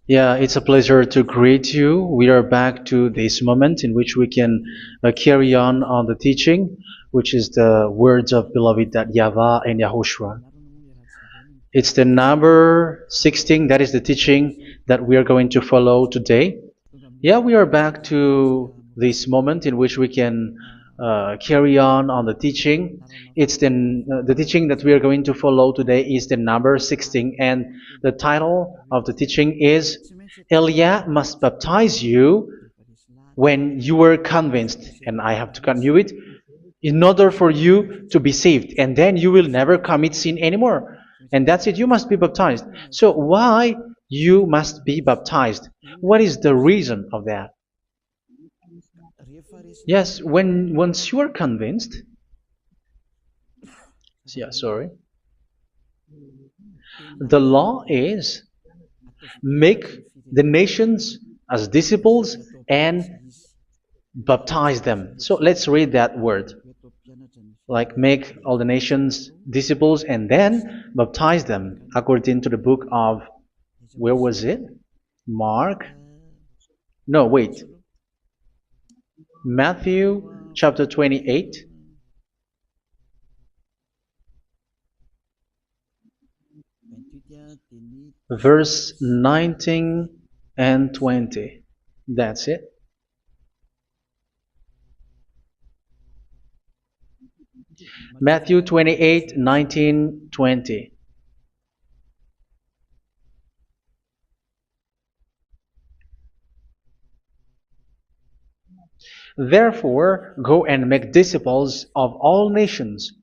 Yeah, it's a pleasure to greet you. We are back to this moment in which we can carry on the teaching, which is the words of beloved that YAHVAH and YAHOSHUA. It's the number 16, that is the teaching that we are going to follow today. Yeah, we are back to this moment in which we can carry on the teaching. It's the teaching that we are going to follow today is the number 16, and the title of the teaching is Elia must baptize you when you were convinced, and I have to continue it, in order for you to be saved, and then you will never commit sin anymore. And that's it, you must be baptized. So why you must be baptized? What is the reason of that? Yes, when once you are convinced, yeah, sorry, the law is make the nations as disciples and baptize them. So let's read that word. Like make all the nations disciples and then baptize them according to the book of, where was it? Mark? No, wait. Matthew chapter 28. Verse 19 and 20. That's it. Matthew 28, 19, 20. Therefore, go and make disciples of all nations.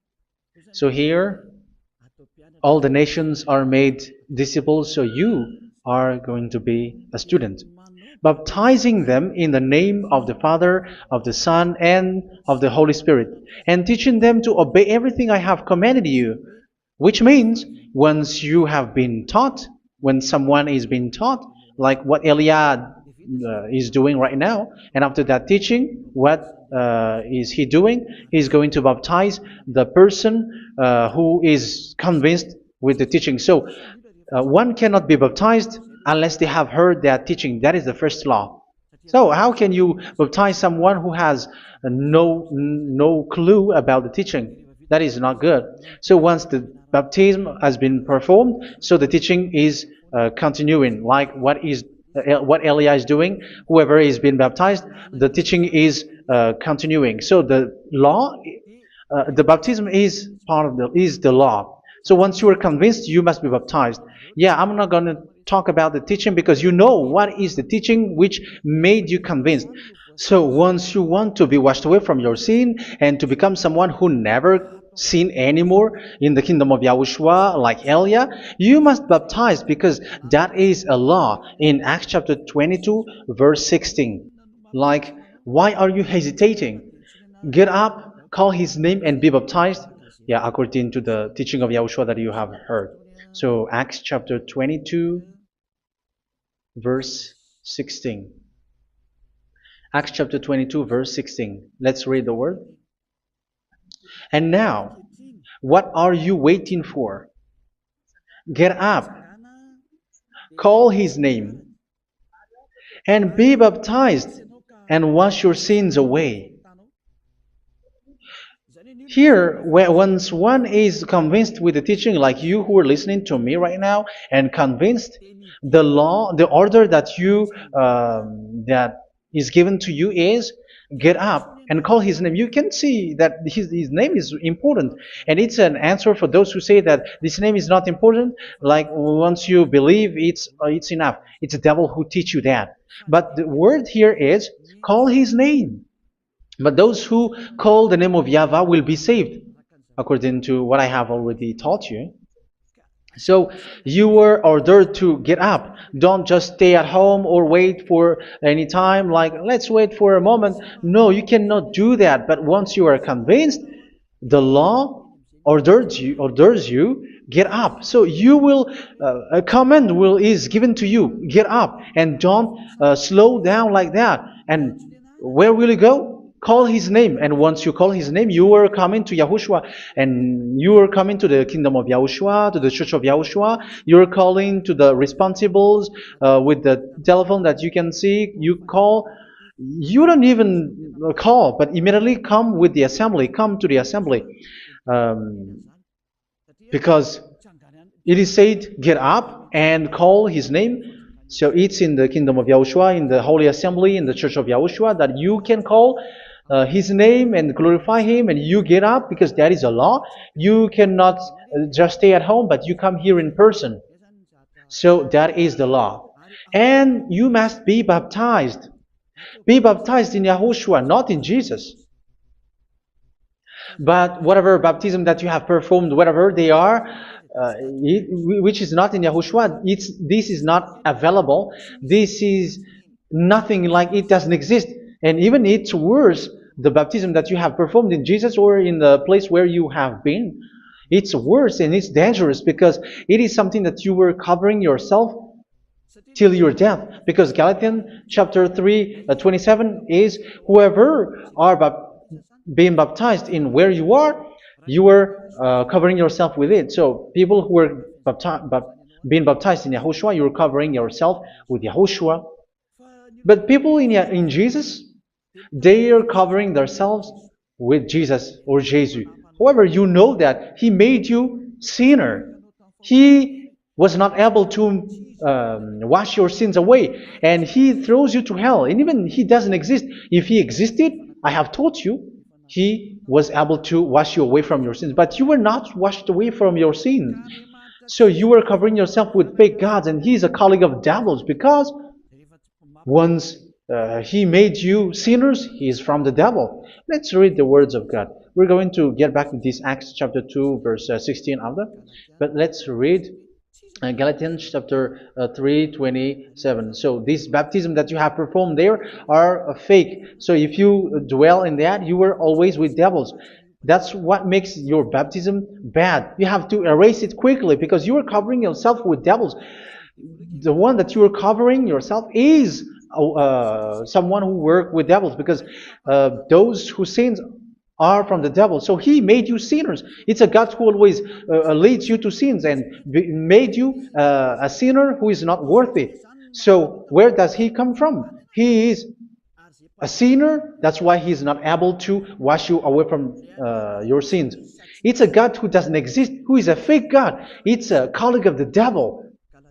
So here, all the nations are made disciples, so you are going to be a student. Baptizing them in the name of the Father, of the Son, and of the Holy Spirit, and teaching them to obey everything I have commanded you. Which means, once you have been taught, when someone is being taught, like what Elia is doing right now, and after that teaching, what is he doing? He's going to baptize the person who is convinced with the teaching. So one cannot be baptized unless they have heard that teaching. That is the first law. So how can you baptize someone who has no clue about the teaching? That is not good. So once the baptism has been performed, so the teaching is continuing, like what Elia is doing. Whoever is being baptized, the teaching is continuing. So the law, the baptism is part of the law. So once you are convinced, you must be baptized. Yeah, I'm not going to talk about the teaching because you know what is the teaching which made you convinced. So once you want to be washed away from your sin and to become someone who never sin anymore in the kingdom of YAHOSHUA, like Elia, you must baptize because that is a law in Acts chapter 22, verse 16. Like, why are you hesitating? Get up, call his name, and be baptized. Yeah, according to the teaching of YAHOSHUA that you have heard. So Acts chapter 22, verse 16. Acts chapter 22, verse 16. Let's read the word. And now, what are you waiting for? Get up, call his name, and be baptized, and wash your sins away. Here, once one is convinced with the teaching, like you who are listening to me right now, and convinced, the law, the order that that is given to you is get up and call his name. You can see that his name is important, and it's an answer for those who say that this name is not important. Like once you believe, it's enough. It's the devil who teach you that. But the word here is call his name. But those who call the name of YAHVAH will be saved, according to what I have already taught you. So you were ordered to get up. Don't just stay at home or wait for any time, like let's wait for a moment. No, you cannot do that. But once you are convinced, the law orders you get up. So you will a command is given to you, get up, and don't slow down like that. And where will you go? call his name. And once you call his name, you are coming to Yahushua. And you are coming to the kingdom of Yahushua, to the church of Yahushua. You are calling to the responsibles with the telephone that you can see. You call. You don't even call, but immediately come with the assembly. Come to the assembly. Um, because it is said, get up and call his name. So it's in the kingdom of Yahushua, in the holy assembly, in the church of Yahushua, that you can call his name and glorify him, and you get up because that is a law. You cannot just stay at home, but you come here in person. So that is the law. And you must be baptized. Be baptized in Yahushua, not in Jesus. But whatever baptism that you have performed, whatever they are, which is not in Yahushua, this is not available. This is nothing, like it doesn't exist. And even it's worse, the baptism that you have performed in Jesus or in the place where you have been. It's worse and it's dangerous because it is something that you were covering yourself till your death. Because Galatians chapter 3, 27 is, whoever are being baptized in where you are covering yourself with it. So people who were being baptized in Yahushua, you're covering yourself with Yahushua. But people in Jesus, they are covering themselves with Jesus or Jesus. However, you know that he made you sinner. He was not able to wash your sins away, and he throws you to hell. And even he doesn't exist. If he existed, I have told you, he was able to wash you away from your sins. But you were not washed away from your sins. So you were covering yourself with fake gods, and he is a colleague of devils, because once he made you sinners, he is from the devil. Let's read the words of God. We're going to get back to this Acts chapter 2, verse 16 after. But let's read Galatians chapter 3, 27. So this baptism that you have performed there are fake. So if you dwell in that, you were always with devils. That's what makes your baptism bad. You have to erase it quickly because you are covering yourself with devils. The one that you are covering yourself is someone who worked with devils, because those who sins are from the devil. So he made you sinners. It's a God who always leads you to sins and made you a sinner who is not worthy. So where does he come from? He is a sinner. That's why he is not able to wash you away from your sins. It's a God who doesn't exist, who is a fake God. It's a colleague of the devil.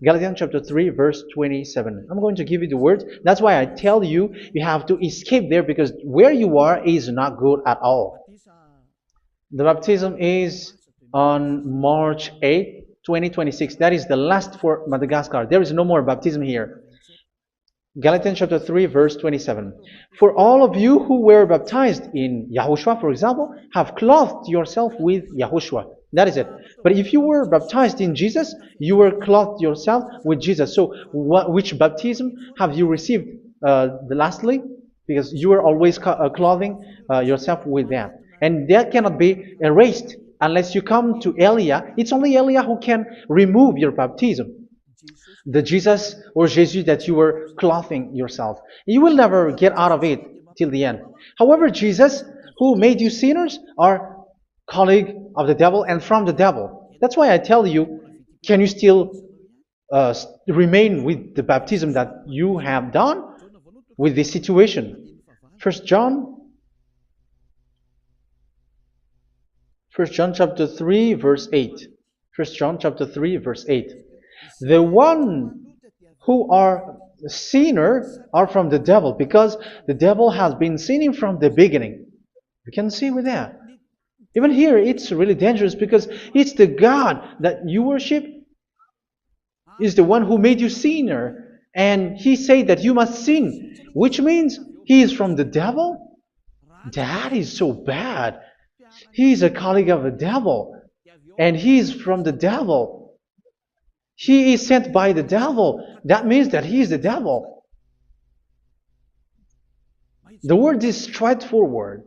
Galatians chapter 3, verse 27. I'm going to give you the words. That's why I tell you, you have to escape there, because where you are is not good at all. The baptism is on March 8, 2026. That is the last for Madagascar. There is no more baptism here. Galatians chapter 3, verse 27. For all of you who were baptized in Yahushua, for example, have clothed yourself with Yahushua. That is it. But if you were baptized in Jesus, you were clothed yourself with Jesus. So which baptism have you received lastly? Because you were always clothing yourself with that. And that cannot be erased unless you come to Elia. It's only Elia who can remove your baptism. The Jesus or Jesus that you were clothing yourself. You will never get out of it till the end. However, Jesus, who made you sinners, are colleague of the devil and from the devil. That's why I tell you, can you still remain with the baptism that you have done with this situation? First John chapter 3, verse 8. First John chapter 3, verse 8. The one who are sinners are from the devil, because the devil has been sinning from the beginning. You can see with that. Even here, it's really dangerous, because it's the God that you worship is the one who made you sinner. And he said that you must sin, which means he is from the devil. That is so bad. He is a colleague of the devil. And he is from the devil. He is sent by the devil. That means that he is the devil. The word is straightforward.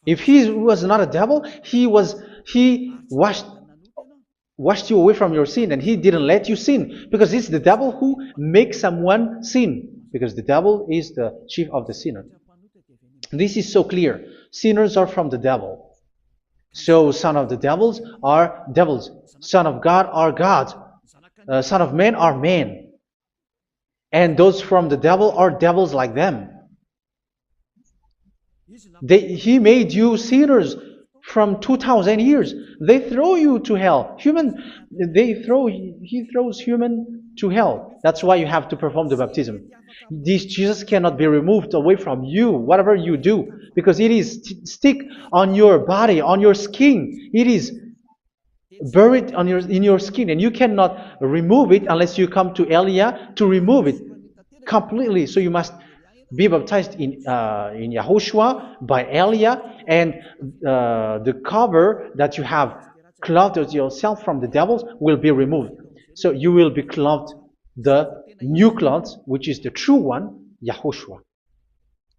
If he was not a devil, he washed you away from your sin, and he didn't let you sin, because it's the devil who makes someone sin, because the devil is the chief of the sinner. This is so clear. Sinners are from the devil. So son of the devils are devils. Son of God are God. Son of men are men. And those from the devil are devils like them. He made you sinners from 2000 years. They throw you to hell. He throws human to hell. That's why you have to perform the baptism. This Jesus cannot be removed away from you, whatever you do, because it is stick on your body, on your skin. It is buried in your skin, and you cannot remove it unless you come to Elia to remove it completely. So you must be baptized in Yahushua by Elia, and the cover that you have clothed yourself from the devils will be removed. So you will be clothed the new clothes, which is the true one, Yahushua.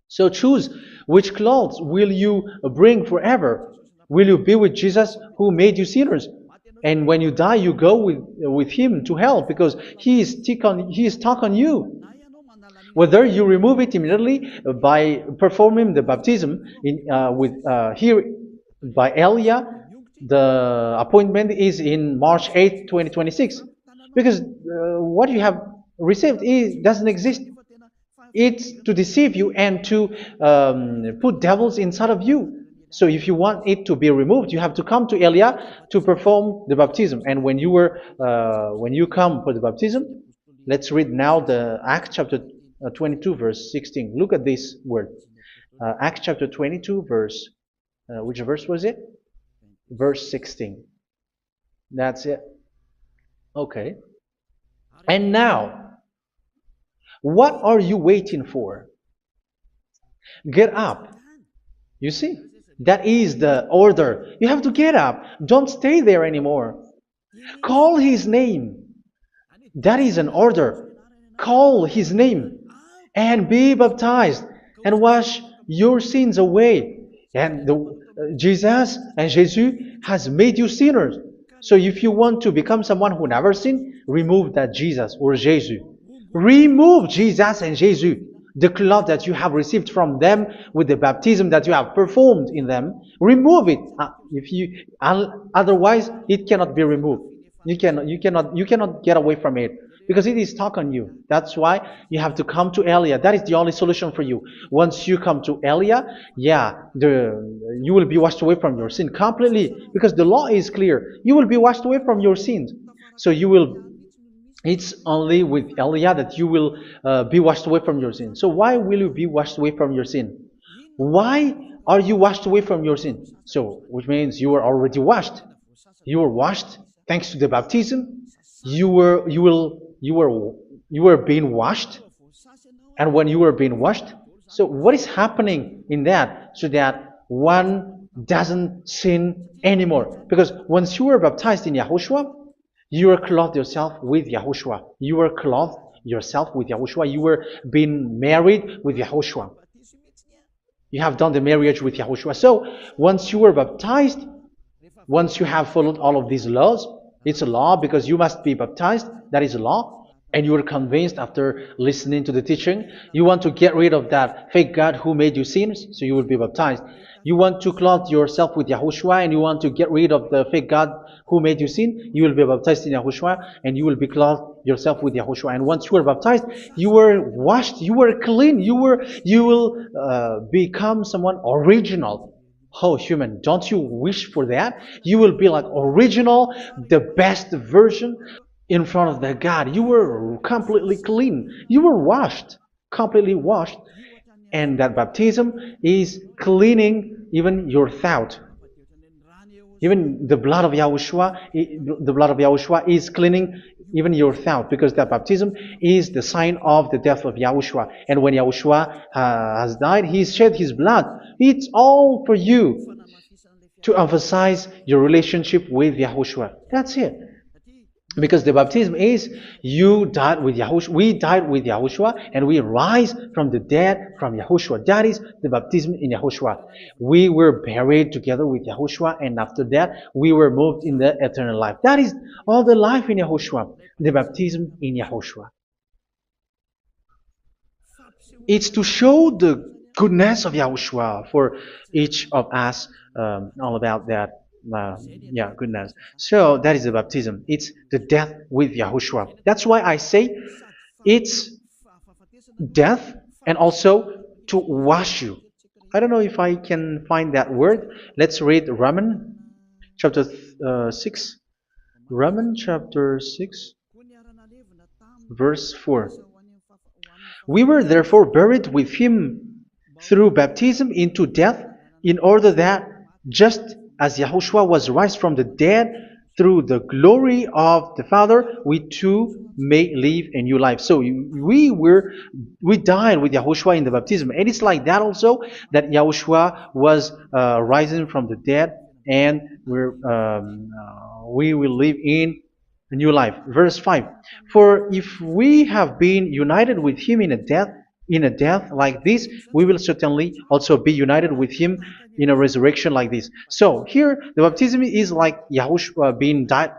So choose which clothes will you bring forever. Will you be with Jesus who made you sinners? And when you die, you go with him to hell because he is stuck on you. Whether you remove it immediately by performing the baptism here by Elia, the appointment is in March 8th, 2026. Because what you have received doesn't exist. It's to deceive you and to put devils inside of you. So if you want it to be removed, you have to come to Elia to perform the baptism. And when you come for the baptism, let's read now the Acts chapter 22 verse 16. Look at this word. Acts chapter 22 verse, which verse was it? Verse 16. That's it. Okay. And now, what are you waiting for? Get up. You see, that is the order. You have to get up. Don't stay there anymore. Call his name. That is an order. Call his name and be baptized and wash your sins away. And Jesus has made you sinners. So if you want to become someone who never sinned, remove that Jesus or Jesus. Remove Jesus and Jesus, the cloth that you have received from them with the baptism that you have performed in them. Remove it. Otherwise, it cannot be removed. You cannot get away from it because it is stuck on you. That's why you have to come to Elia. That is the only solution for you. Once you come to Elia, you will be washed away from your sin completely because the law is clear. You will be washed away from your sins. So it's only with Elia that you will be washed away from your sin. So why will you be washed away from your sin? Why are you washed away from your sin? So, which means you were already washed. You were washed thanks to the baptism. You were being washed, and when you were being washed, so what is happening in that? So that one doesn't sin anymore. Because once you were baptized in Yahushua, you were clothed yourself with Yahushua. You were clothed yourself with Yahushua. You were being married with Yahushua. You have done the marriage with Yahushua. So once you were baptized, once you have followed all of these laws, it's a law because you must be baptized. That is a law. And you are convinced after listening to the teaching, you want to get rid of that fake God who made you sinners, so you will be baptized. You want to clothe yourself with Yahushua and you want to get rid of the fake God who made you sin, you will be baptized in Yahushua and you will be clothed yourself with Yahushua. And once you are baptized, you were washed, you were clean, you will become someone original. Oh, human, don't you wish for that? You will be like original, the best version in front of the God. You were completely clean. You were washed, completely washed. And that baptism is cleaning even your thought. Even the blood of Yahushua is cleaning even your thought, because that baptism is the sign of the death of Yahushua. And when Yahushua has died, he shed his blood. It's all for you to emphasize your relationship with Yahushua. That's it. Because the baptism is you died with Yahushua, we died with Yahushua, and we rise from the dead from Yahushua. That is the baptism in Yahushua. We were buried together with Yahushua, and after that we were moved in the eternal life. That is all the life in Yahushua, the baptism in Yahushua. It's to show goodness of Yahushua for each of us, all about that. Yeah, goodness. So that is the baptism. It's the death with Yahushua. That's why I say it's death and also to wash you. I don't know if I can find that word. Let's read Romans chapter 6. Romans chapter 6, verse 4. We were therefore buried with him through baptism into death, in order that, just as Yahushua was raised from the dead through the glory of the Father, we too may live a new life. So we died with Yahushua in the baptism, and it's like that also that Yahushua was rising from the dead, and we will live in a new life. Verse 5. For if we have been united with him in a death like this, we will certainly also be united with him in a resurrection like this. So here the baptism is like Yahushua being died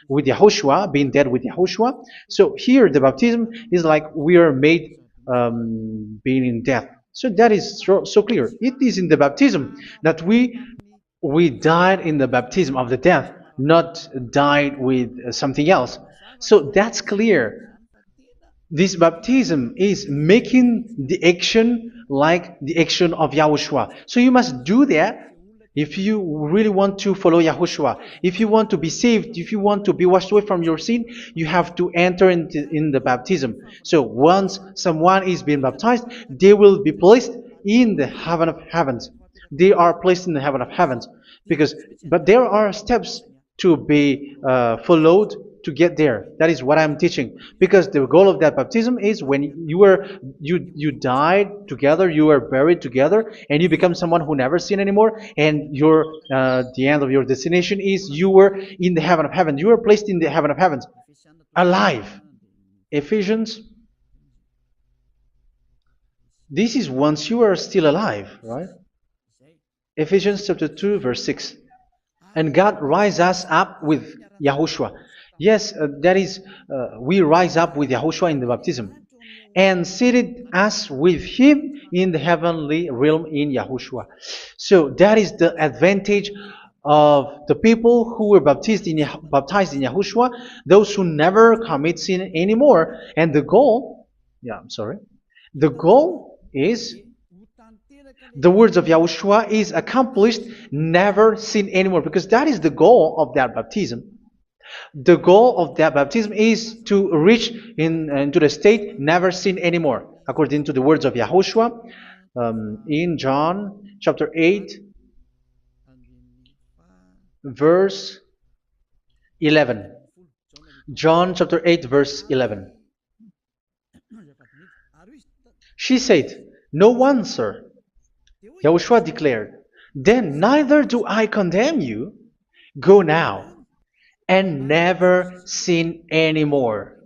with Yahushua, being dead with Yahushua. So here the baptism is like we are made being in death. So that is so clear. It is in the baptism that we died in the baptism of the death, not died with something else. So that's clear. This baptism is making the action like the action of Yahushua. So you must do that if you really want to follow Yahushua. If you want to be saved, if you want to be washed away from your sin, you have to enter in the baptism. So once someone is being baptized, they will be placed in the heaven of heavens. They are placed in the heaven of heavens but there are steps to be followed to get there. That is what I'm teaching. Because the goal of that baptism is when you died together, you were buried together, and you become someone who never sin anymore. And the end of your destination is you were in the heaven of heaven. You were placed in the heaven of heavens, alive. Ephesians. This is once you are still alive, right? Ephesians chapter 2, verse 6. And God rise us up with Yahushua. Yes, that is, we rise up with Yahushua in the baptism. And seated us with him in the heavenly realm in Yahushua. So that is the advantage of the people who were baptized in Yahushua, those who never commit sin anymore. And the goal is the words of Yahushua is accomplished, never sin anymore, because that is the goal of that baptism. The goal of that baptism is to reach into the state never sin anymore, according to the words of Yahushua in John chapter 8, verse 11. John chapter 8, verse 11. She said, "No one, sir." Yahushua declared, "Then neither do I condemn you. Go now and never sin anymore."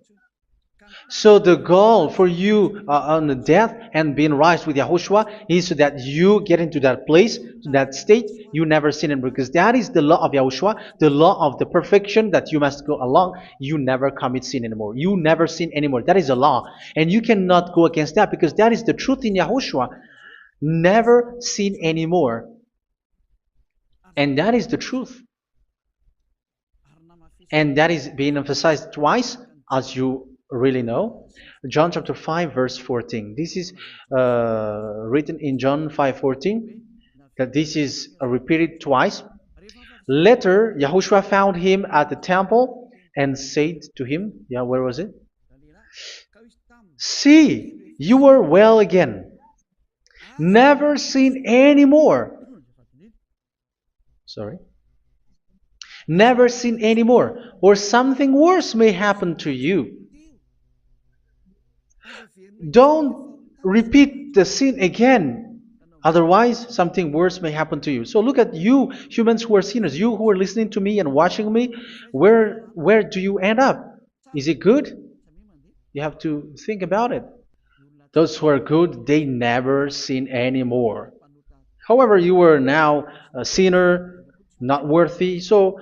So the goal for you on the death and being raised with Yahushua is so that you get into that place, to that state, you never sin anymore. Because that is the law of Yahushua, the law of the perfection that you must go along. You never commit sin anymore. You never sin anymore. That is a law. And you cannot go against that because that is the truth in Yahushua. Never sin anymore. And that is the truth. And that is being emphasized twice, as you really know. John chapter 5, verse 14. This is written in John 5:14, that this is repeated twice. Later, Yahushua found him at the temple and said to him, where was it? "See, you are well again. Never sin anymore." Sorry. Never sin anymore, or something worse may happen to you. Don't repeat the sin again. Otherwise, something worse may happen to you. So look at you, humans who are sinners, you who are listening to me and watching me. Where do you end up? Is it good? You have to think about it. Those who are good, they never sin anymore. However, you are now a sinner, not worthy, so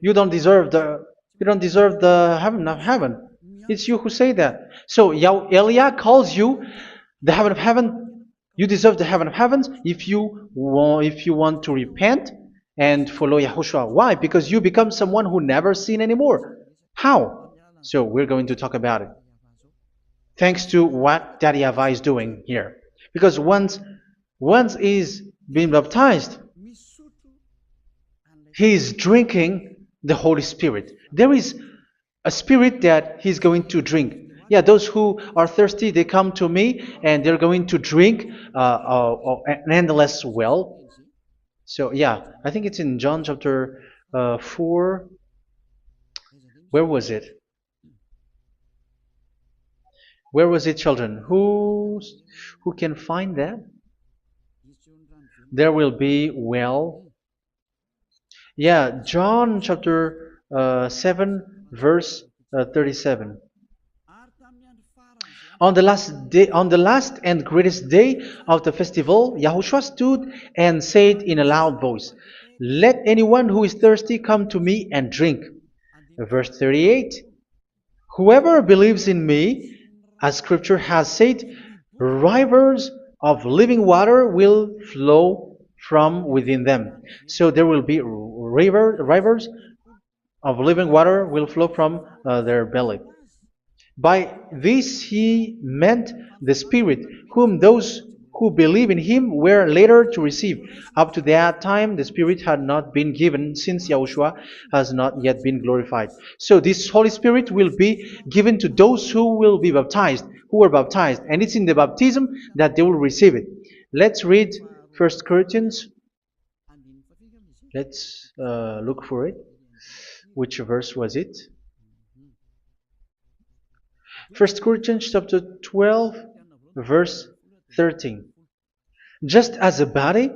you don't deserve the heaven of heaven. It's you who say that. So Eliah calls you the heaven of heaven You deserve the heaven of heavens if you want to repent and follow Yahushua. Why? Because you become someone who never sin anymore. How? So we're going to talk about it. Thanks to what Daddy YAHVAH is doing here. Because once he's been baptized, he is drinking the Holy Spirit. There is a spirit that he's going to drink. Yeah, those who are thirsty, they come to me and they're going to drink an endless well. So, yeah, I think it's in John chapter 4. Where was it? Where was it, children? Who can find that? There will be well. Yeah, John chapter 7, verse 37. On the last and greatest day of the festival, Yahushua stood and said in a loud voice, "Let anyone who is thirsty come to me and drink." Verse 38, "Whoever believes in me, as scripture has said, rivers of living water will flow from within them." So there will be rivers of living water will flow from their belly. By this he meant the Spirit, whom those who believe in him were later to receive. Up to that time, the Spirit had not been given, since Yahushua has not yet been glorified. So this Holy Spirit will be given to those who will be baptized, who were baptized, and it's in the baptism that they will receive it. Let's read 1 Corinthians. Let's look for it. Which verse was it? 1 Corinthians chapter 12, verse 13. Just as a body,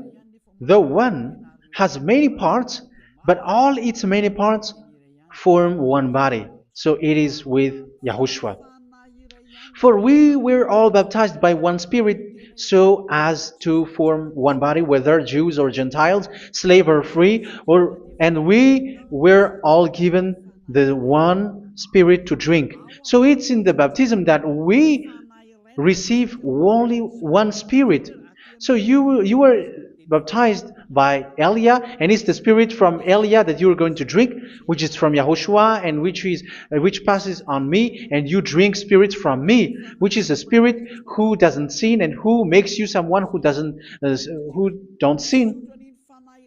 though one, has many parts, but all its many parts form one body. So it is with Yahushua. For we were all baptized by one Spirit, so as to form one body, whether Jews or Gentiles, slave or free, and we were all given the one Spirit to drink. So it's in the baptism that we receive only one Spirit. So you were baptized by Elia, and it's the Spirit from Elia that you are going to drink, which is from Yahushua, and which passes on me, and you drink Spirit from me, which is a Spirit who doesn't sin and who makes you someone who don't sin.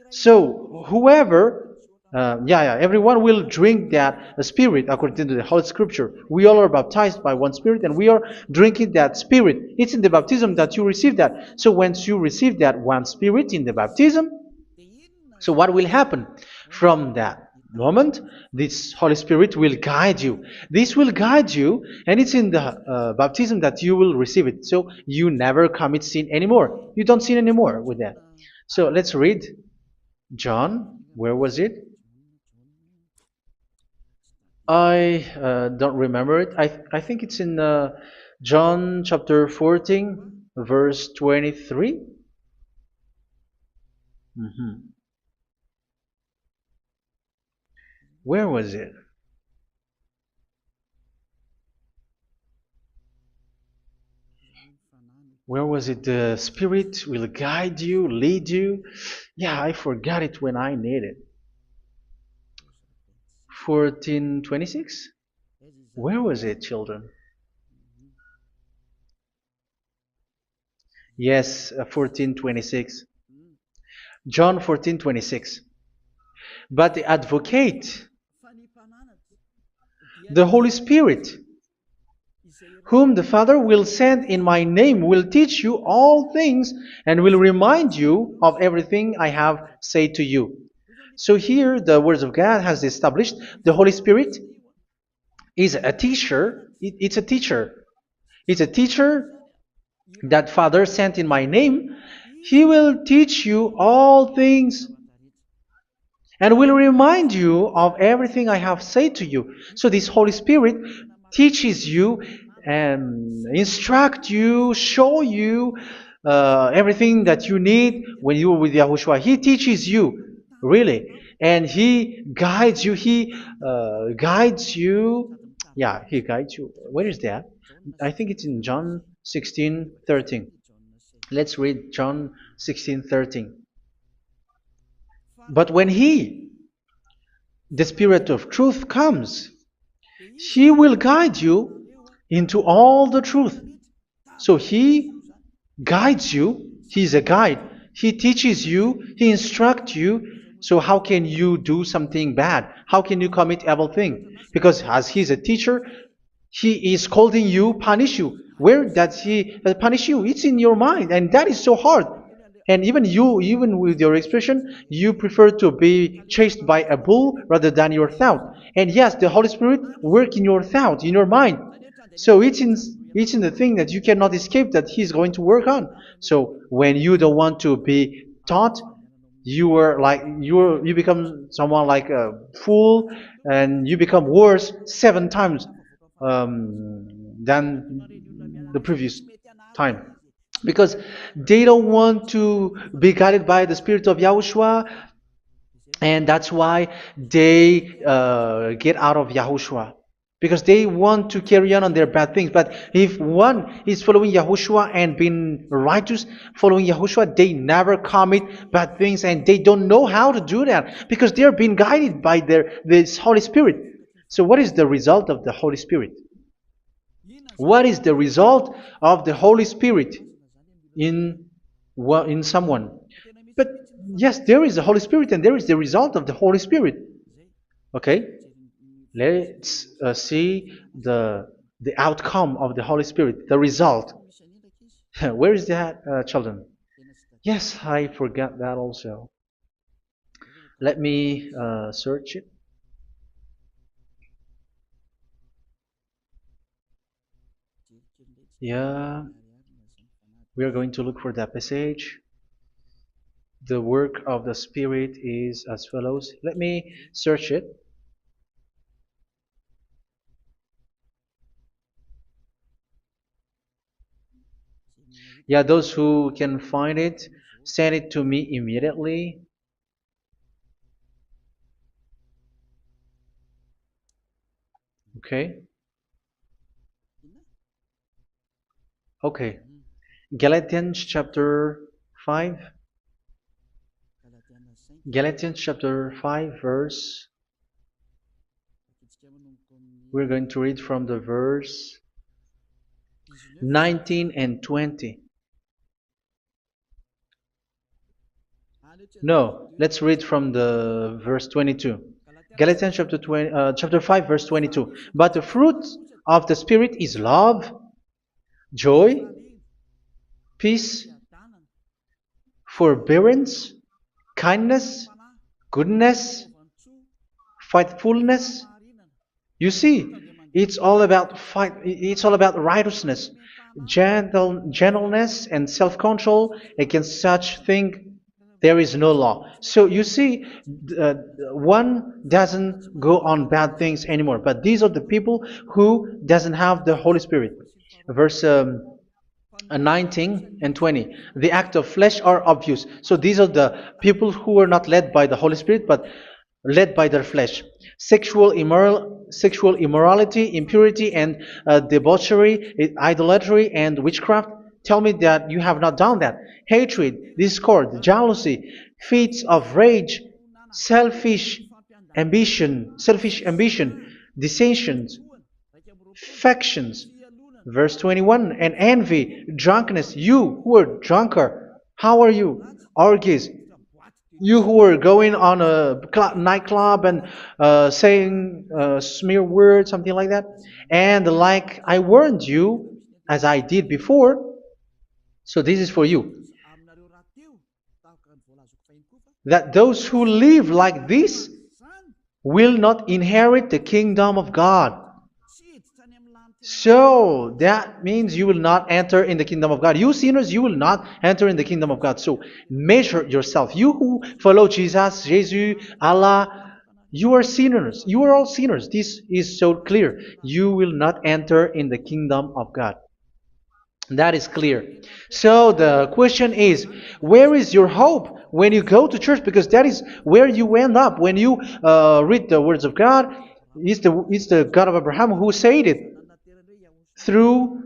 So whoever everyone will drink that Spirit according to the Holy Scripture. We all are baptized by one Spirit, and we are drinking that Spirit. It's in the baptism that you receive that. So once you receive that one Spirit in the baptism, so what will happen? From that moment, this Holy Spirit will guide you. This will guide you, and it's in the baptism that you will receive it. So you never commit sin anymore. You don't sin anymore with that. So let's read John. Where was it? I don't remember it. I think it's in John chapter 14, verse 23. Mhm. Where was it? Where was it? The Spirit will guide you, lead you. Yeah, I forgot it when I need it. 14:26? Where was it, children? Yes, 14:26. John 14:26. But the advocate, the Holy Spirit, whom the Father will send in my name, will teach you all things and will remind you of everything I have said to you. So here the words of God has established the Holy Spirit is a teacher. It's a teacher. It's a teacher that Father sent in my name. He will teach you all things and will remind you of everything I have said to you. So this Holy Spirit teaches you and instruct you, show you everything that you need when you are with Yahushua. He teaches you, really, and He guides you. He guides you. Yeah, He guides you. Where is that? I think it's in John 16:13. Let's read John 16:13. But when He, the Spirit of truth, comes, He will guide you into all the truth. So He guides you. He's a guide. He teaches you. He instructs you. So how can you do something bad? How can you commit evil thing? Because as He's a teacher, He is scolding you, punish you. Where does He punish you? It's in your mind, and that is so hard. And even you, even with your expression, you prefer to be chased by a bull rather than your thought. And yes, the Holy Spirit work in your thought, in your mind. So it's in the thing that you cannot escape that He's going to work on. So when you don't want to be taught, you become someone like a fool, and you become worse 7 times than the previous time, because they don't want to be guided by the Spirit of Yahushua, and that's why they get out of Yahushua, because they want to carry on their bad things. But if one is following Yahushua and being righteous, following Yahushua, they never commit bad things, and they don't know how to do that because they are being guided by this Holy Spirit. So what is the result of the Holy Spirit? What is the result of the Holy Spirit in in someone? But yes, there is the Holy Spirit, and there is the result of the Holy Spirit. Okay, let's see the outcome of the Holy Spirit, the result. Where is that, children? Yes, I forgot that also. Let me search it. Yeah, we are going to look for that passage. The work of the Spirit is as follows. Let me search it. Yeah, those who can find it, send it to me immediately. Okay. Okay. Galatians chapter 5. Galatians chapter 5 verse. We're going to read from the verse 19 and 20. No, let's read from the verse 22. Galatians chapter 5 verse 22. But the fruit of the Spirit is love, joy, peace, forbearance, kindness, goodness, faithfulness. You see, it's all about righteousness, gentleness, and self-control. Against such thing there is no law. So you see, uh, one doesn't go on bad things anymore. But these are the people who doesn't have the Holy Spirit. Verse 19 and 20. The act of flesh are obvious. So these are the people who are not led by the Holy Spirit, but led by their flesh. Sexual immorality, impurity, and debauchery, idolatry, and witchcraft. Tell me that you have not done that. Hatred, discord, jealousy, fits of rage, selfish ambition, dissensions, factions. Verse 21, and envy, drunkenness. You who are drunkard, how are you? Orgies. You who are going on a nightclub and saying smear words, something like that. And like I warned you, as I did before, so this is for you, that those who live like this will not inherit the kingdom of God. So that means you will not enter in the kingdom of God. You sinners, you will not enter in the kingdom of God. So measure yourself. You who follow Jesus, Allah, you are sinners. You are all sinners. This is so clear. You will not enter in the kingdom of God. That is clear. So the question is, where is your hope when you go to church? Because that is where you end up. When you read the words of God, it's the God of Abraham who said it through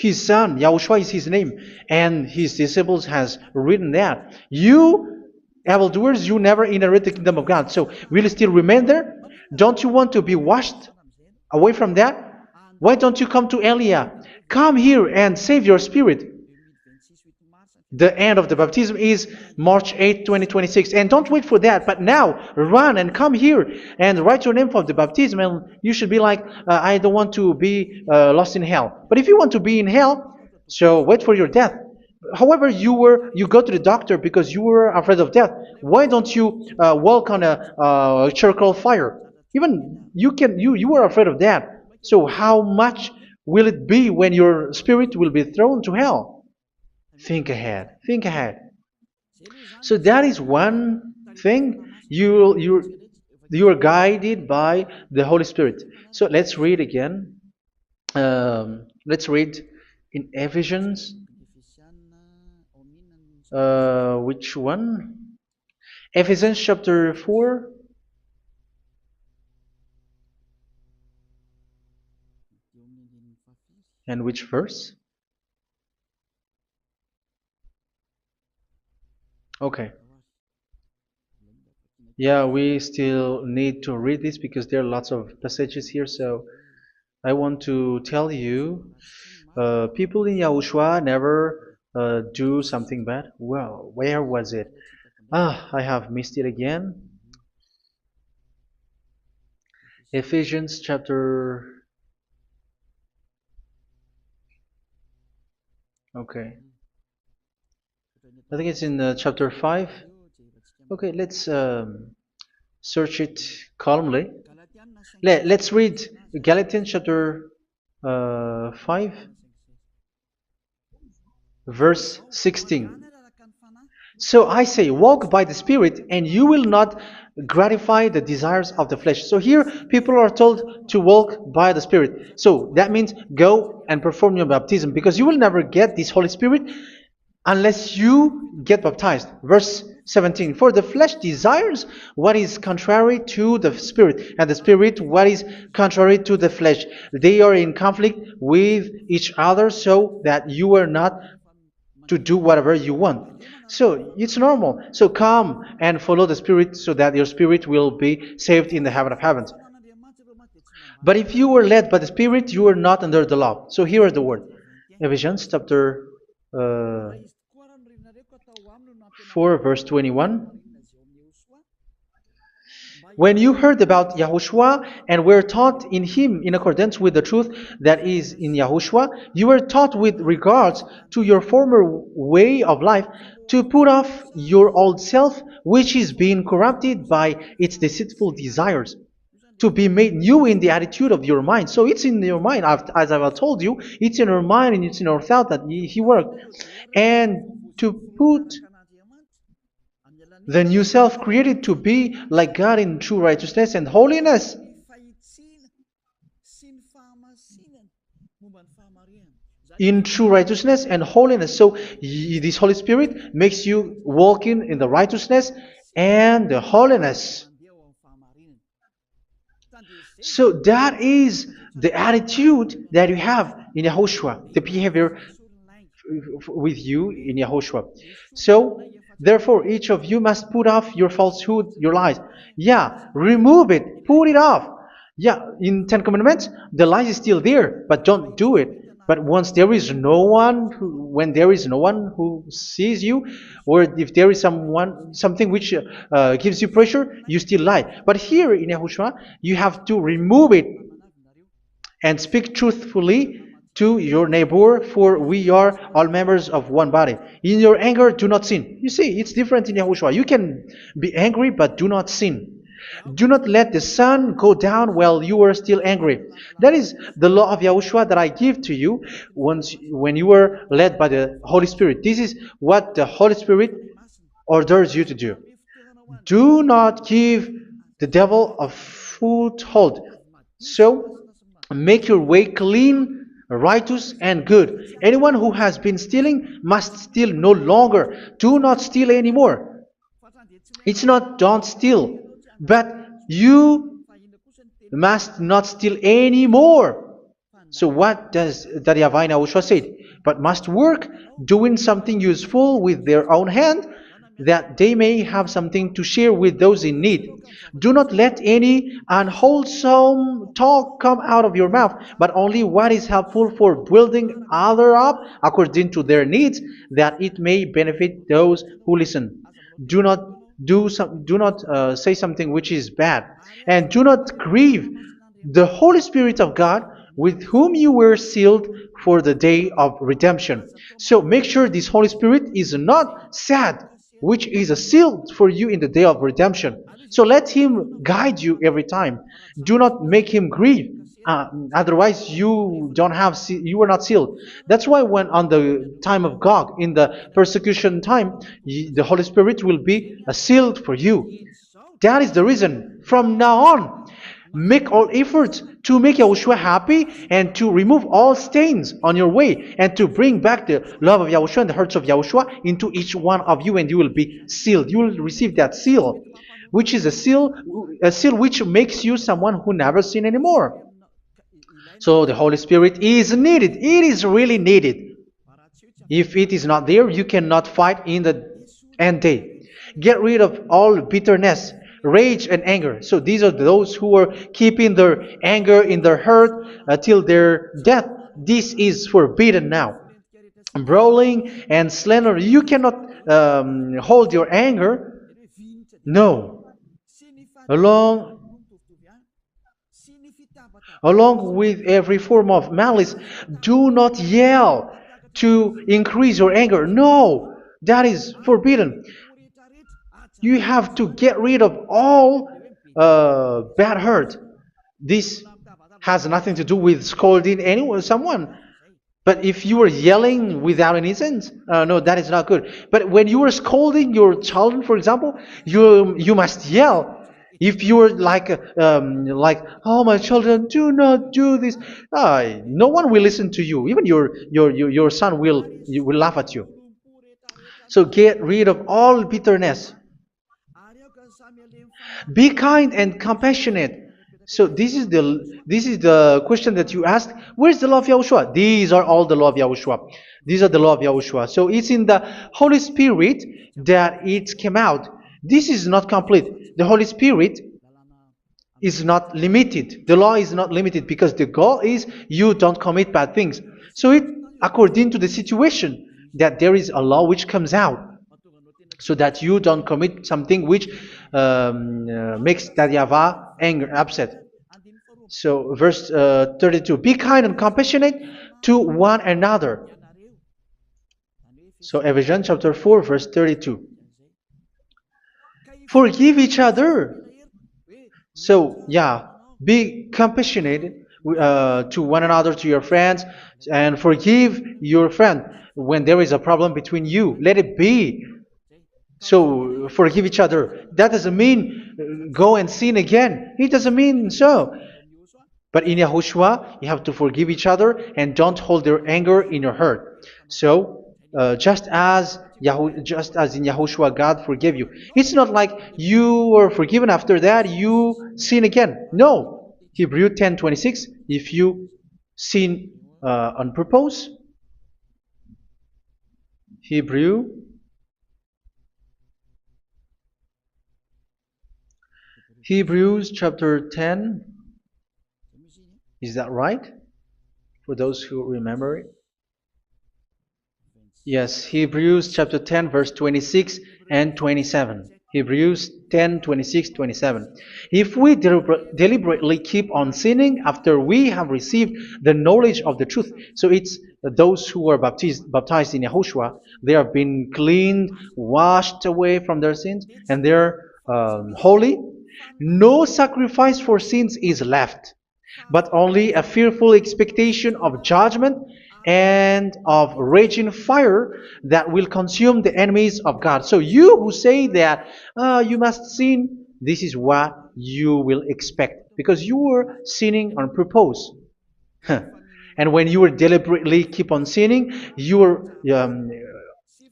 His son, Yahushua is his name, and his disciples has written that. You, evildoers, you never inherit the kingdom of God. So will you still remain there? Don't you want to be washed away from that? Why don't you come to Elia? Come here and save your spirit. The end of the baptism is March 8, 2026. And don't wait for that, but now run and come here and write your name for the baptism. And you should be like, I don't want to be lost in hell. But if you want to be in hell, so wait for your death. However, you go to the doctor because you were afraid of death. Why don't you walk on a charcoal fire? Even you were afraid of that. So how much will it be when your spirit will be thrown to hell? Think ahead. Think ahead. So that is one thing. You are guided by the Holy Spirit. So let's read again. Let's read in Ephesians. Which one? Ephesians chapter 4. And which verse? Okay. Yeah, we still need to read this because there are lots of passages here. So I want to tell you, people in Yahushua never do something bad. Well, where was it? I have missed it again. Ephesians chapter. Okay. I think it's in chapter 5. Okay, let's search it calmly. Let's read Galatians chapter 5, verse 16. So I say, walk by the Spirit, and you will not gratify the desires of the flesh. So here, people are told to walk by the Spirit. So that means go and perform your baptism, because you will never get this Holy Spirit unless you get baptized. Verse 17. For the flesh desires what is contrary to the Spirit, and the Spirit what is contrary to the flesh. They are in conflict with each other, so that you are not to do whatever you want. So it's normal. So come and follow the Spirit so that your spirit will be saved in the heaven of heavens. But if you were led by the Spirit, you are not under the law. So here is the word. Ephesians chapter 4 verse 21. When you heard about Yahushua and were taught in him in accordance with the truth that is in Yahushua, you were taught with regards to your former way of life to put off your old self, which is being corrupted by its deceitful desires, to be made new in the attitude of your mind. So it's in your mind, as I've told you, it's in your mind and it's in your thought that he worked. And to put the new self created to be like God in true righteousness and holiness. In true righteousness and holiness. So this Holy Spirit makes you walking in the righteousness and the holiness. So that is the attitude that you have in Yahushua, the behavior with you in Yahushua. So therefore, each of you must put off your falsehood, your lies. Yeah, remove it, put it off. Yeah, in Ten Commandments, the lie is still there, but don't do it. But once there is no one, when there is no one who sees you, or if there is something which gives you pressure, you still lie. But here in Yahushua, you have to remove it and speak truthfully to your neighbor, for we are all members of one body. In your anger, do not sin. You see, it's different in Yahushua. You can be angry, but do not sin. Do not let the sun go down while you are still angry. That is the law of Yahushua that I give to you when you were led by the Holy Spirit. This is what the Holy Spirit orders you to do. Do not give the devil a foothold. So, make your way clean, righteous, and good. Anyone who has been stealing must steal no longer. Do not steal anymore. It's not don't steal, but you must not steal anymore. So what does the YAHVAH YAHOSHUA said? But must work doing something useful with their own hand, that they may have something to share with those in need. Do not let any unwholesome talk come out of your mouth, but only what is helpful for building other up according to their needs, that it may benefit those who listen. Do not do not say something which is bad, and do not grieve the Holy Spirit of God, with whom you were sealed for the day of redemption. So make sure this Holy Spirit is not sad, which is a seal for you in the day of redemption. So let Him guide you every time. Do not make Him grieve. Otherwise, you were not sealed. That's why when on the time of God, in the persecution time, the Holy Spirit will be a sealed for you. That is the reason. From now on, make all efforts to make Yahushua happy and to remove all stains on your way and to bring back the love of Yahushua and the hearts of Yahushua into each one of you, and you will be sealed. You will receive that seal, which is a seal which makes you someone who never sin anymore. So the Holy Spirit is needed. It is really needed. If it is not there, you cannot fight in the end day. Get rid of all bitterness, rage, and anger. So these are those who are keeping their anger in their heart till their death. This is forbidden now. Brawling and slander. You cannot hold your anger. No. Along Along with every form of malice, do not yell to increase your anger. No, that is forbidden. You have to get rid of all bad hurt. This has nothing to do with scolding anyone, someone. But if you are yelling without any sense, no, that is not good. But when you are scolding your children, for example, you must yell. If you are like, oh my children, do not do this, no one will listen to you. Even your son will laugh at you. So get rid of all bitterness. Be kind and compassionate. So this is the question that you asked. Where's the law of Yahushua? These are all the law of Yahushua. These are the law of Yahushua. So it's in the Holy Spirit that it came out. This is not complete. The Holy Spirit is not limited. The law is not limited because the goal is you don't commit bad things. So it according to the situation that there is a law which comes out, so that you don't commit something which makes that YAHVAH anger, upset. So verse 32, be kind and compassionate to one another. So Ephesians chapter 4 verse 32. Forgive each other. So yeah, be compassionate to one another, to your friends, and forgive your friend when there is a problem between you. Let it be. So forgive each other. That doesn't mean go and sin again. It doesn't mean so. But in Yahushua, you have to forgive each other and don't hold your anger in your heart. So just as in Yahushua, God forgave you. It's not like you were forgiven after that you sin again. No. Hebrew 10:26. If you sin on purpose, Hebrews chapter 10. Is that right? For those who remember it? Yes, Hebrews chapter 10 verse 26 and 27. Hebrews 10, 26, 27. If we deliberately keep on sinning after we have received the knowledge of the truth, so it's those who are baptized in Yahushua, they have been cleaned, washed away from their sins, and they're holy. No sacrifice for sins is left, but only a fearful expectation of judgment and of raging fire that will consume the enemies of God. So you who say that you must sin, this is what you will expect, because you were sinning on purpose. And when you were deliberately keep on sinning, your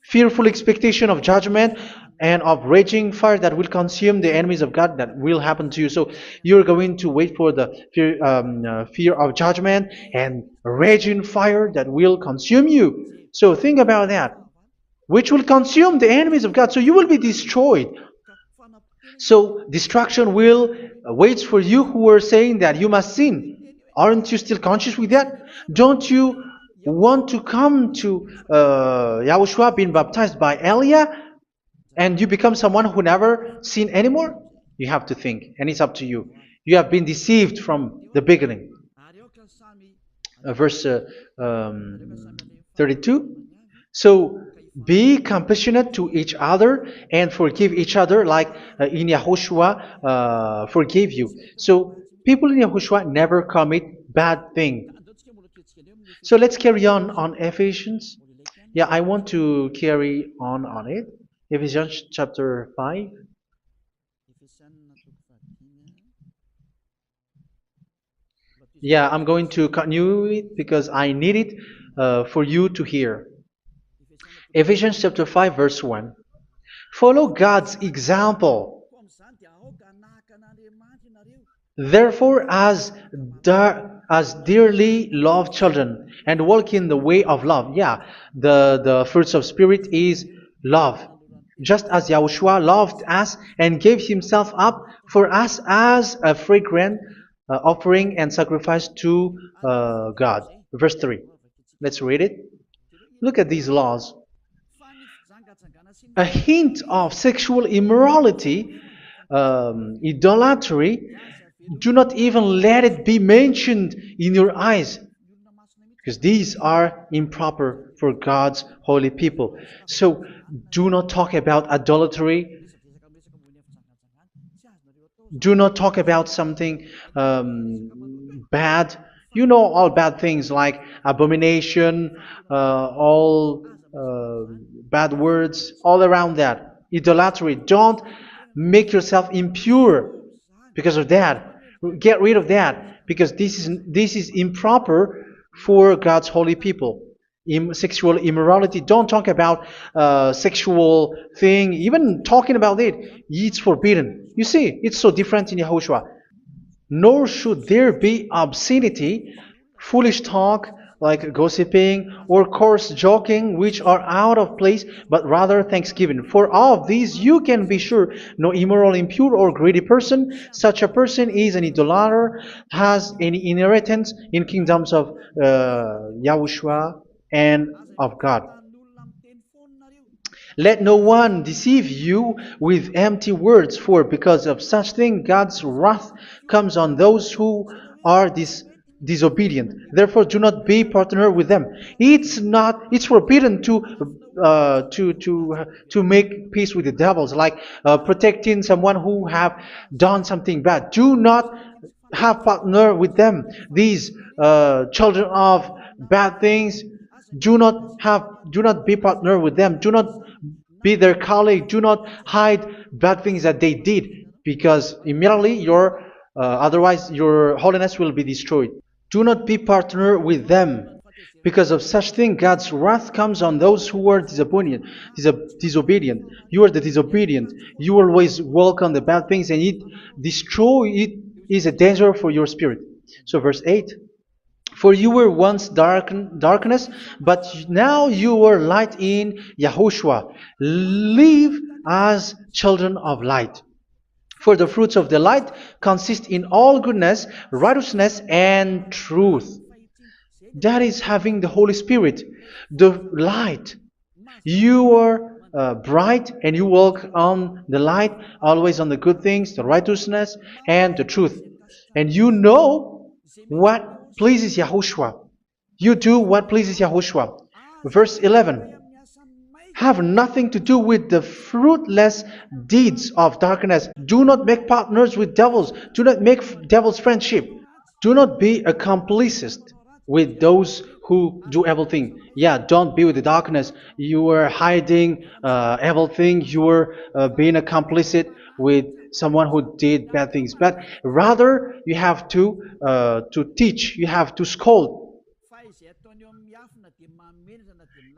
fearful expectation of judgment and of raging fire that will consume the enemies of God that will happen to you. So you're going to wait for the fear of judgment and raging fire that will consume you. So think about that, which will consume the enemies of God. So you will be destroyed. So destruction will wait for you who are saying that you must sin. Aren't you still conscious with that? Don't you want to come to Yahushua being baptized by Elia and you become someone who never sin anymore? You have to think, and it's up to you. You have been deceived from the beginning. Verse 32. So be compassionate to each other and forgive each other like in Yahushua forgave you. So people in Yahushua never commit bad thing. So let's carry on Ephesians. Yeah, I want to carry on it. Ephesians chapter 5. Yeah, I'm going to continue it because I need it for you to hear. Ephesians chapter 5 verse 1. Follow God's example. Therefore, as dearly loved children, and walk in the way of love. Yeah, the fruits of spirit is love. Just as Yahushua loved us and gave himself up for us as a fragrant offering and sacrifice to God. Verse 3. Let's read it. Look at these laws. A hint of sexual immorality, idolatry, do not even let it be mentioned in your eyes, because these are improper for God's holy people. So do not talk about idolatry. Do not talk about something bad. You know all bad things like abomination, all bad words, all around that. Idolatry. Don't make yourself impure because of that. Get rid of that because this is improper for God's holy people. Sexual immorality. Don't talk about sexual thing. Even talking about it, it's forbidden. You see, it's so different in Yahushua. Nor should there be obscenity, foolish talk like gossiping or coarse joking, which are out of place, but rather thanksgiving. For of these you can be sure: no immoral, impure, or greedy person, such a person is an idolater, has any inheritance in kingdoms of Yahushua and of God. Let no one deceive you with empty words, for because of such thing God's wrath comes on those who are disobedient. Therefore, do not be partner with them. It's forbidden to make peace with the devils, like protecting someone who have done something bad. Do not have partner with them. These children of bad things, do not be partner with them. Do not be their colleague. Do not hide bad things that they did, because immediately otherwise your holiness will be destroyed. Do not be partner with them. Because of such thing, God's wrath comes on those who are disobedient. You are the disobedient. You always walk on the bad things, and it is a danger for your spirit. So verse 8. For you were once darkness, but now you are light in Yahushua. Live as children of light. For the fruits of the light consist in all goodness, righteousness, and truth. That is having the Holy Spirit, the light. You are bright and you walk on the light, always on the good things, the righteousness, and the truth. And you know what pleases Yahushua. You do what pleases Yahushua. Verse 11. Have nothing to do with the fruitless deeds of darkness. Do not make partners with devils. Do not make devils friendship. Do not be accomplices with those who do evil thing. Yeah, don't be with the darkness. You are hiding evil thing. You are being a complicit with someone who did bad things. But rather, you have to teach. You have to scold.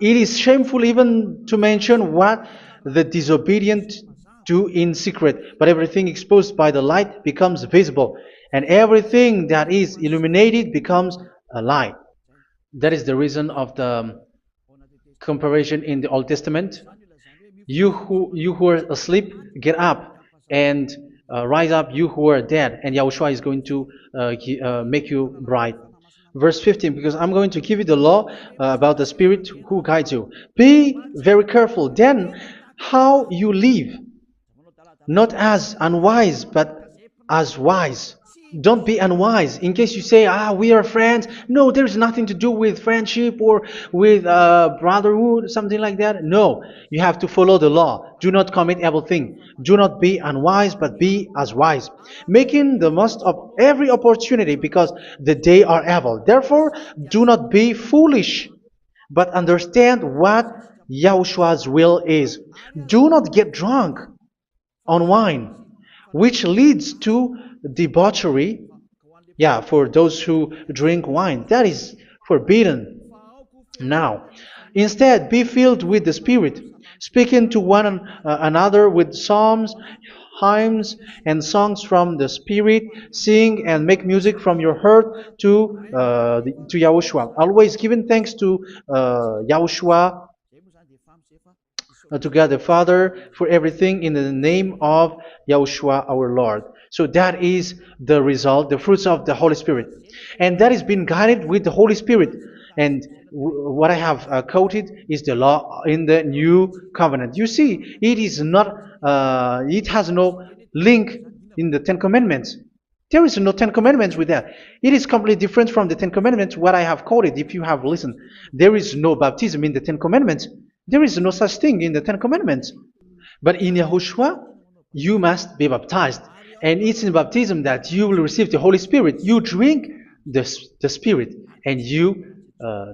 It is shameful even to mention what the disobedient do in secret, but everything exposed by the light becomes visible, and everything that is illuminated becomes a light. That is the reason of the comparison in the Old Testament. You who are asleep, get up and rise up, you who are dead, and Yahushua is going to make you bright. Verse 15, because I'm going to give you the law about the Spirit who guides you. Be very careful then how you live, not as unwise, but as wise. Don't be unwise. In case you say, we are friends. No, there's nothing to do with friendship or with brotherhood, something like that. No, you have to follow the law. Do not commit evil thing. Do not be unwise, but be as wise, making the most of every opportunity, because the day are evil. Therefore, do not be foolish, but understand what Yahushua's will is. Do not get drunk on wine, which leads to debauchery. Yeah, for those who drink wine, that is forbidden now. Instead, be filled with the Spirit, speaking to one another with psalms, hymns, and songs from the Spirit. Sing and make music from your heart to Yahushua. Always giving thanks to Yahushua, to God the Father, for everything in the name of Yahushua our Lord. So that is the result, the fruits of the Holy Spirit. And that is being guided with the Holy Spirit. And what I have quoted is the law in the new covenant. You see, it is not, it has no link in the Ten Commandments. There is no Ten Commandments with that. It is completely different from the Ten Commandments, what I have quoted, if you have listened. There is no baptism in the Ten Commandments. There is no such thing in the Ten Commandments. But in Yahushua, you must be baptized. And it's in baptism that you will receive the Holy Spirit. You drink the Spirit, and you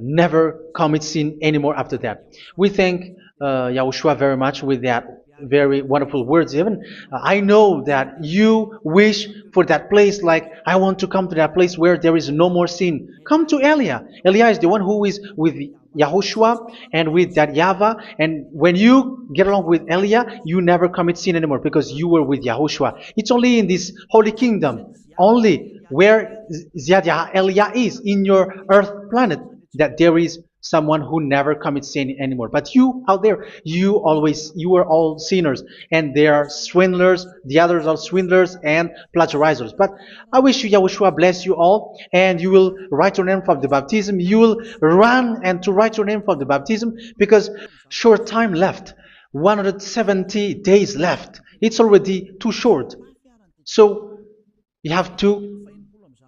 never commit sin anymore after that. We thank Yahushua very much with that very wonderful words. Even I know that you wish for that place, like I want to come to that place where there is no more sin. Come to Elia. Elia is the one who is with Yahushua and with that YAHVAH, and when you get along with Elia, you never commit sin anymore because you were with Yahushua. It's only in this holy kingdom, only where Ziad Elia is, in your earth planet, that there is someone who never commits sin anymore. But you out there, you are all sinners, and they are swindlers. The others are swindlers and plagiarizers. But I wish you, Yahushua, bless you all, and you will write your name for the baptism. You will run and to write your name for the baptism, because short time left, 170 days left. It's already too short. So you have to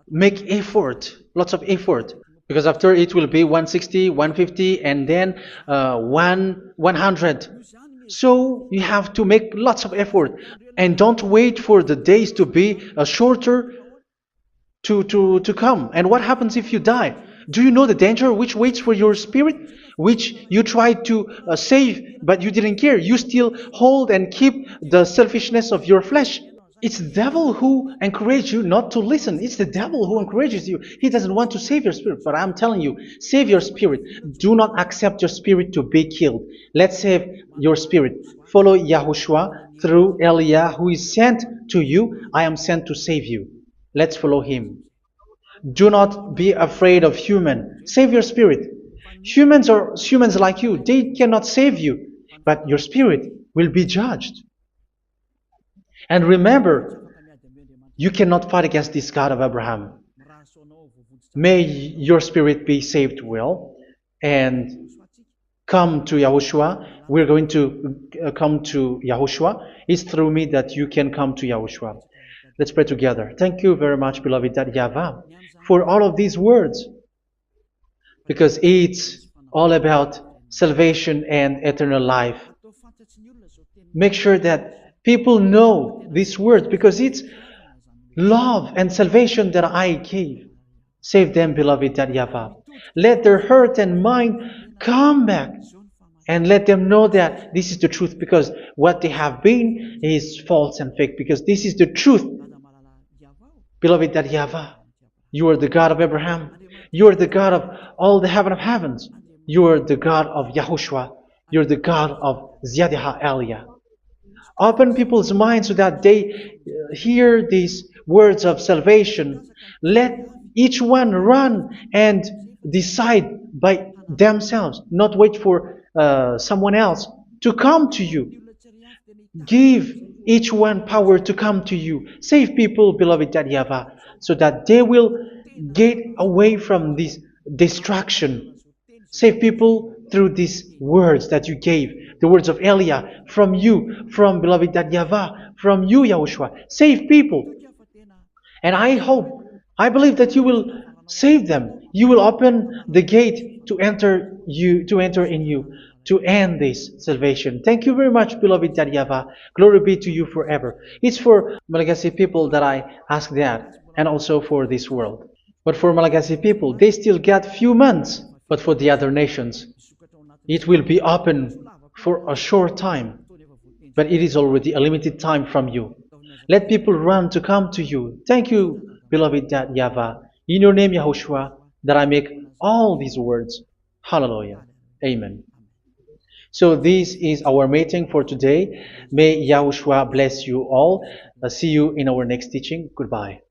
make effort, lots of effort. Because after it will be 160, 150, and then 100. So you have to make lots of effort. And don't wait for the days to be shorter to come. And what happens if you die? Do you know the danger which waits for your spirit? Which you tried to save, but you didn't care. You still hold and keep the selfishness of your flesh. It's the devil who encourages you not to listen. It's the devil who encourages you. He doesn't want to save your spirit. But I'm telling you, save your spirit. Do not accept your spirit to be killed. Let's save your spirit. Follow Yahushua through Elia, who is sent to you. I am sent to save you. Let's follow him. Do not be afraid of human. Save your spirit. Humans are humans like you. They cannot save you. But your spirit will be judged. And remember, you cannot fight against this God of Abraham. May your spirit be saved well and come to Yahushua. We're going to come to Yahushua. It's through me that you can come to Yahushua. Let's pray together. Thank you very much, beloved YAHVAH, for all of these words, because it's all about salvation and eternal life. Make sure that people know these words, because it's love and salvation that I gave. Save them, beloved YAHVAH. Let their heart and mind come back, and let them know that this is the truth, because what they have been is false and fake, because this is the truth. Beloved YAHVAH, you are the God of Abraham. You are the God of all the heaven of heavens. You are the God of Yahushua. You're the God of Ziyadiha Aliyah. Open people's minds so that they hear these words of salvation. Let each one run and decide by themselves, not wait for someone else to come to you. Give each one power to come to you. Save people, beloved Yahavah, so that they will get away from this distraction. Save people through these words that you gave, the words of Elia, from you, from beloved Yahavah, from you, Yahushua. Save people. And I hope, I believe that you will save them. You will open the gate to enter in you, to end this salvation. Thank you very much, beloved Yahavah. Glory be to you forever. It's for Malagasy people that I ask that, and also for this world. But for Malagasy people, they still get few months. But for the other nations, it will be open for a short time. But it is already a limited time from you. Let people run to come to you. Thank you, beloved Yahvah. In your name, Yahushua, that I make all these words. Hallelujah. Amen. So this is our meeting for today. May Yahushua bless you all. See you in our next teaching. Goodbye.